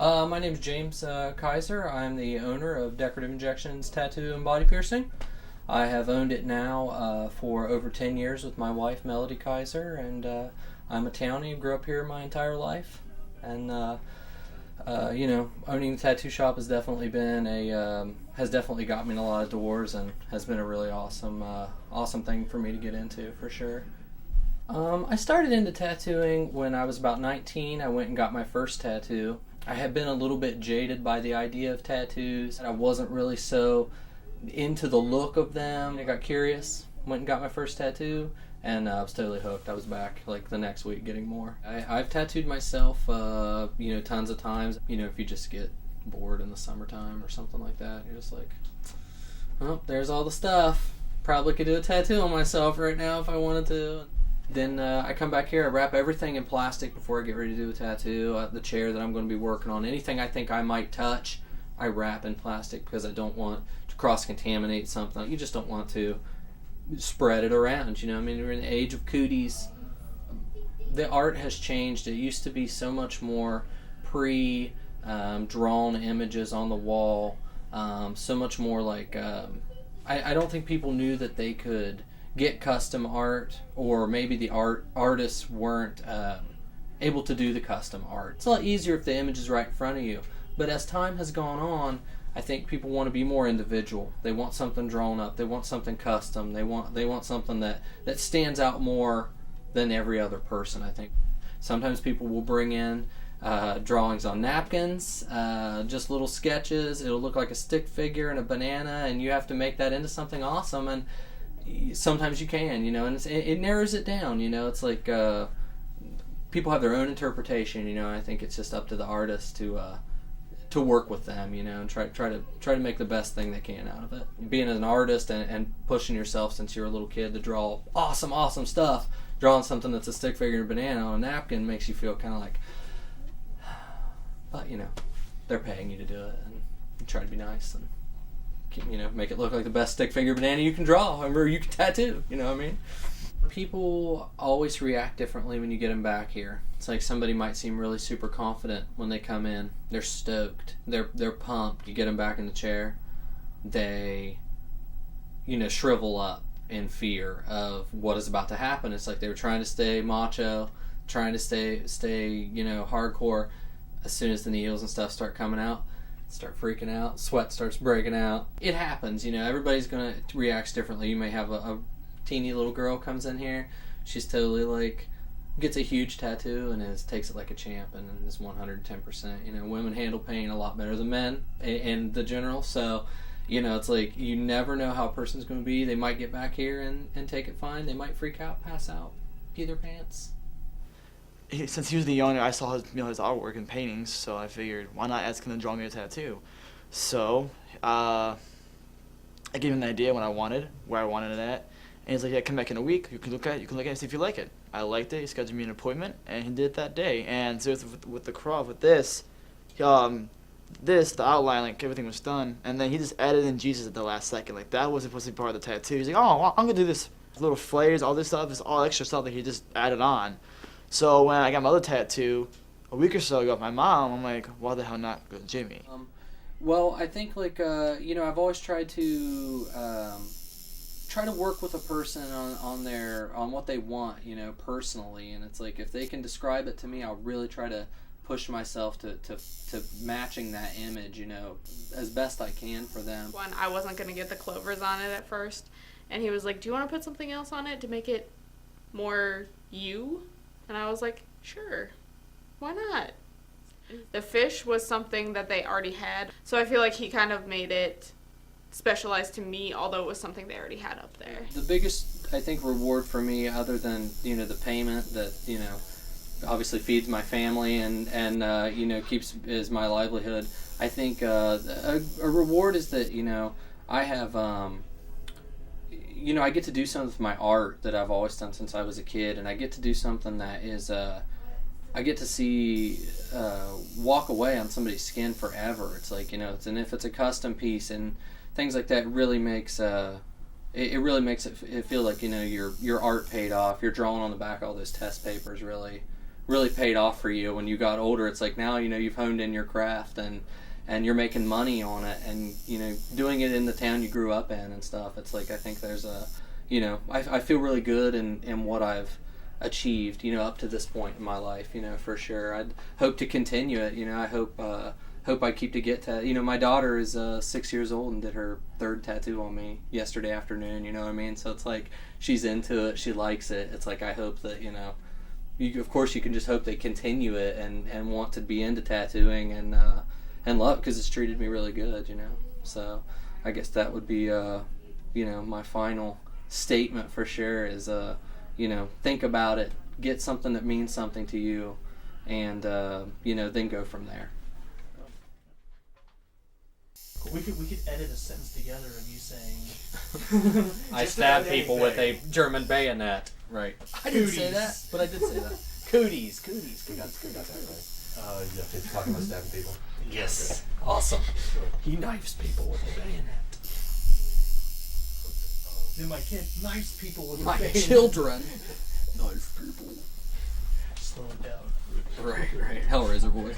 My name is James Kisor. I'm the owner of Decorative Injections Tattoo and Body Piercing. I have owned it now for over 10 years with my wife, Melody Kisor, and I'm a townie. Grew up here my entire life, and owning the tattoo shop has definitely been has definitely got me in a lot of doors, and has been a really awesome thing for me to get into, for sure. I started into tattooing when I was about 19. I went and got my first tattoo. I had been a little bit jaded by the idea of tattoos. I wasn't really so into the look of them. I got curious, went and got my first tattoo, and I was totally hooked. I was back like the next week getting more. I've tattooed myself, tons of times. If you just get bored in the summertime or something like that, you're just like, oh, there's all the stuff. Probably could do a tattoo on myself right now if I wanted to. Then I come back here, I wrap everything in plastic before I get ready to do a tattoo. The chair that I'm going to be working on, anything I think I might touch, I wrap in plastic because I don't want to cross-contaminate something. You just don't want to spread it around, we're in the age of cooties. The art has changed. It used to be so much more drawn images on the wall, so much more like, I don't think people knew that they could get custom art, or maybe the artists weren't able to do the custom art. It's a lot easier if the image is right in front of you, but as time has gone on, I think people want to be more individual. They want something drawn up, they want something custom, they want something that stands out more than every other person. I think sometimes people will bring in drawings on napkins, just little sketches. It'll look like a stick figure and a banana, and you have to make that into something awesome, and sometimes you can, and it narrows it down. It's like people have their own interpretation. I think it's just up to the artist to work with them, and try to make the best thing they can out of it. Being an artist and pushing yourself since you're a little kid to draw awesome stuff, drawing something that's a stick figure and a banana on a napkin makes you feel kind of like, but they're paying you to do it, and you try to be nice and make it look like the best stick figure banana you can draw or you can tattoo. People always react differently when you get them back here. It's like somebody might seem really super confident when they come in. They're stoked. They're pumped. You get them back in the chair, they shrivel up in fear of what is about to happen. It's like they were trying to stay macho, trying to stay hardcore. As soon as the needles and stuff start coming out, start freaking out, sweat starts breaking out. It happens, everybody's gonna react differently. You may have a teeny little girl comes in here, she's totally gets a huge tattoo and takes it like a champ and is 110%. Women handle pain a lot better than men in the general, so it's like you never know how a person's gonna be. They might get back here and take it fine. They might freak out, pass out, pee their pants. Since he was the younger, I saw his artwork and paintings, so I figured, why not ask him to draw me a tattoo? So, I gave him an idea where I wanted it at, and he's like, yeah, come back in a week, you can look at it and see if you like it. I liked it, he scheduled me an appointment, and he did it that day. And so with the outline, everything was done, and then he just added in Jesus at the last second. That wasn't supposed to be part of the tattoo. He's like, oh, I'm gonna do this little flares, all this stuff, is all extra stuff that he just added on. So when I got my other tattoo a week or so ago with my mom, I'm like, why the hell not go to Jimmy? Well, I think I've always tried to work with a person on what they want, personally, and it's like if they can describe it to me, I'll really try to push myself to matching that image, as best I can for them. I wasn't going to get the clovers on it at first, and he was like, do you want to put something else on it to make it more you? And I was like, sure, why not? The fish was something that they already had, so I feel like he kind of made it specialized to me, although it was something they already had up there. The biggest, I think, reward for me, other than, the payment that, obviously feeds my family and is my livelihood, I think a reward is that, I have... I get to do something with my art that I've always done since I was a kid, and I get to do something that is, I get to see walk away on somebody's skin forever. It's like, and if it's a custom piece and things like that, really makes it really makes it feel like your art paid off. You're drawing on the back of all those test papers really paid off for you when you got older. It's like now, you've honed in your craft and you're making money on it, and, doing it in the town you grew up in and stuff. It's like, I think there's I feel really good in what I've achieved, up to this point in my life, for sure. I'd hope to continue it, I hope I keep to get my daughter is 6 years old and did her 3rd tattoo on me yesterday afternoon, you know what I mean? So it's like, she's into it, she likes it. It's like, I hope that, of course you can just hope they continue it and want to be into tattooing and love, because it's treated me really good, So I guess that would be, my final statement for sure is, think about it, get something that means something to you, and, then go from there. We could edit a sentence together of you saying I stab people with a German bayonet. Right. I didn't say that, but I did say that. Cooties. We got that right. Yeah, he's talking about stabbing people. Yes. Okay. Awesome. Sure. He knifes people with a bayonet. Then my kid knifes people with My a bayonet. children. Knife people. Slow it down. Right. Hellraiser voice.